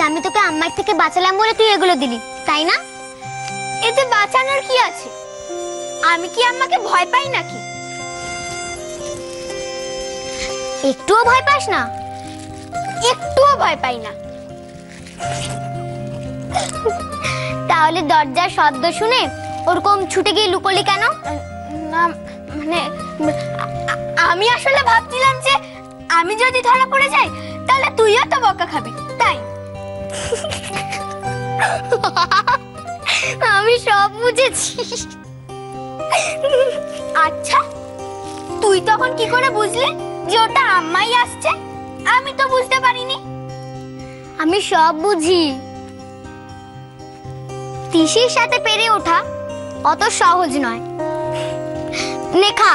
আমি তোকে আম্মার থেকে বাঁচালাম বলে তুই এগুলো দিলি, তাই না? এতে বাঁচানোর কি আছে? আমি কি আম্মাকে ভয় পাই নাকি? একটুও ভয় পাস না? একটুও ভয় পাই না। তাহলে দরজার শব্দ শুনে ওরকম ছুটে গিয়ে লুকোলি কেন? না মানে আমি আসলে ভাবছিলাম যে আমি যদি ধরা পড়ে যাই তাহলে তুইও তো বকা খাবি, তাই। আমি সব বুঝেছি। আচ্ছা, তুই তখন কি করে বুঝলি যে ওটা আম্মাই আসছে? আমি তো বুঝতে পারিনি। আমি সব বুঝি। তিসির সাথে পেরে ওঠা অত সহজ নয়। লেখা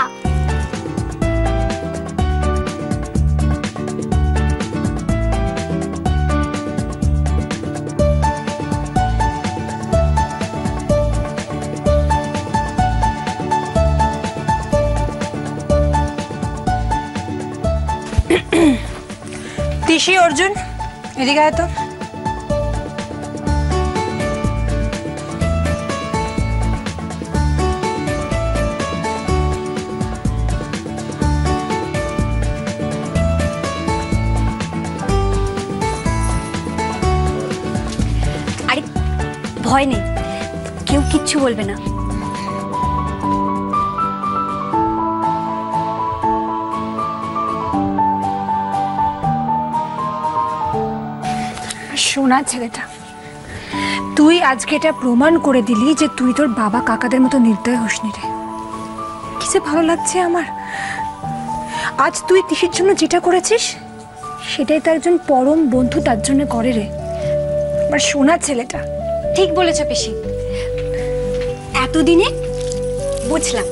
তিসি, অর্জুন, এদিকে আয় তো। আরে ভয় নেই, কেউ কিচ্ছু বলবে না। সোনা ছেলেটা, তুই আজকে এটা প্রমাণ করে দিলি যে তুই তোর বাবা কাকাদের মতো নির্দয় হোসনি রে। কি যে ভালো লাগছে আমার। আজ তুই তিসির জন্য যেটা করেছিস সেটাই তো একজন পরম বন্ধু তার জন্য করে রে। আমার সোনা ছেলেটা। ঠিক বলেছ পিসি, এতদিনে বুঝলাম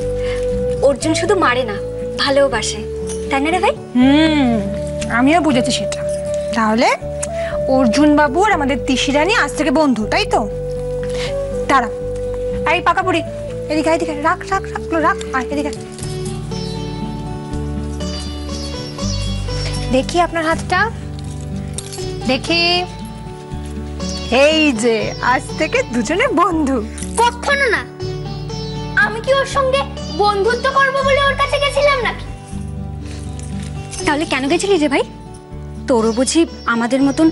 অর্জুন শুধু মারে না, ভালোবাসে, তাই না রে ভাই? আমিও বুঝেছি সেটা। তাহলে অর্জুন বাবু আর আমাদের তিসি রানী আজ থেকে বন্ধু, তাই তো? দাঁড়া, এই পাকা বুড়ি, এদিকে এদিকে রাখ রাখ রাখলো রাখ, আর এদিকে দেখি আপনার হাতটা, দেখি। এই যে আজ থেকে দুজনে বন্ধু। কখনো না। আমি কি ওর সঙ্গে বন্ধুত্ব করবো বলে ওর কাছে গেছিলাম নাকি? তাহলে কেন গেছিলি যে ভাই? তোরও বুঝি আমাদের মতন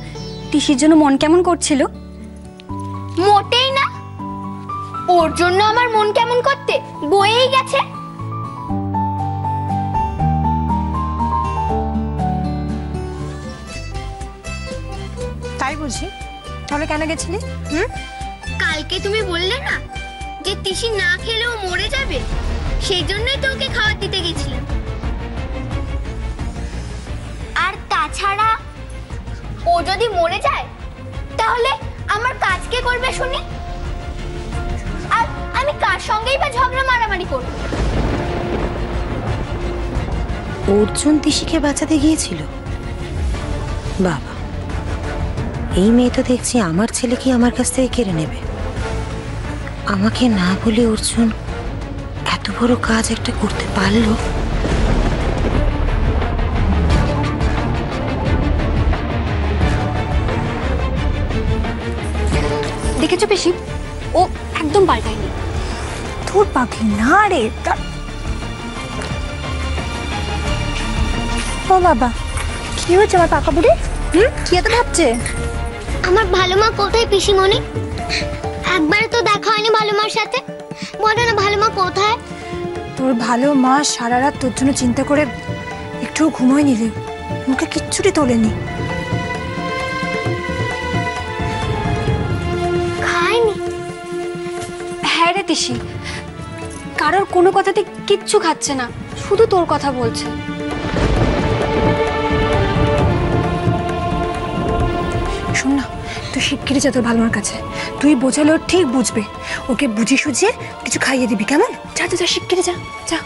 তিসির জন্য মন কেমন করছিল? মোটেই না। ওর জন্য আমার মন কেমন করতে বয়েই গেছে। তাই বুঝি? তাহলে কেন গেছিলি? কালকে তুমি বললে না যে তিসি না খেলেও মরে যাবে, সেই জন্যই তো ওকে খাবার দিতে গেছিলাম। আর তাছাড়া ও যদি মরে যায় তাহলে আমার কাজ কে করবে শুনি? আর আমি কার সঙ্গেই বা ঝগড়া মারামারি করব? অর্জুন তিসিকে বাঁচাতে গিয়েছিল। বাবা, এই মেয়ে তো দেখছি আমার ছেলেকে আমার কাছ থেকে কেড়ে নেবে। আমাকে না বলে অর্জুন এত বড় কাজ একটা করতে পারলো। দেখেছো পিসি, ও একদম পাল্টায়নি। তোর পাখি না রে। ও বাবা, কি হয়েছে আমার পাকা বুড়ি? কি এত ভাবছে? আমার ভালো মা কোথায় পিসিমণি? একবার তো দেখা হয়নি ভালো মার সাথে। বলো না ভালো মা কোথায়? তোর ভালো মা সারা রাত তোর জন্য চিন্তা করে একটু ঘুমোয়নি রে, মুখে কিচ্ছুটি তোলেনি। খায়নি? হ্যাঁ রে তিসি, কারোর কোনো কথাতে কিচ্ছু খাচ্ছে না, শুধু তোর কথা বলছে। শোন না, তুই শিগগিরই যা তোর ভালোমার কাছে। তুই বোঝালে ও ঠিক বুঝবে। ওকে বুঝিয়ে সুঝিয়ে কিছু খাইয়ে দিবি, কেমন? যা যা, শিগগিরই যা যা।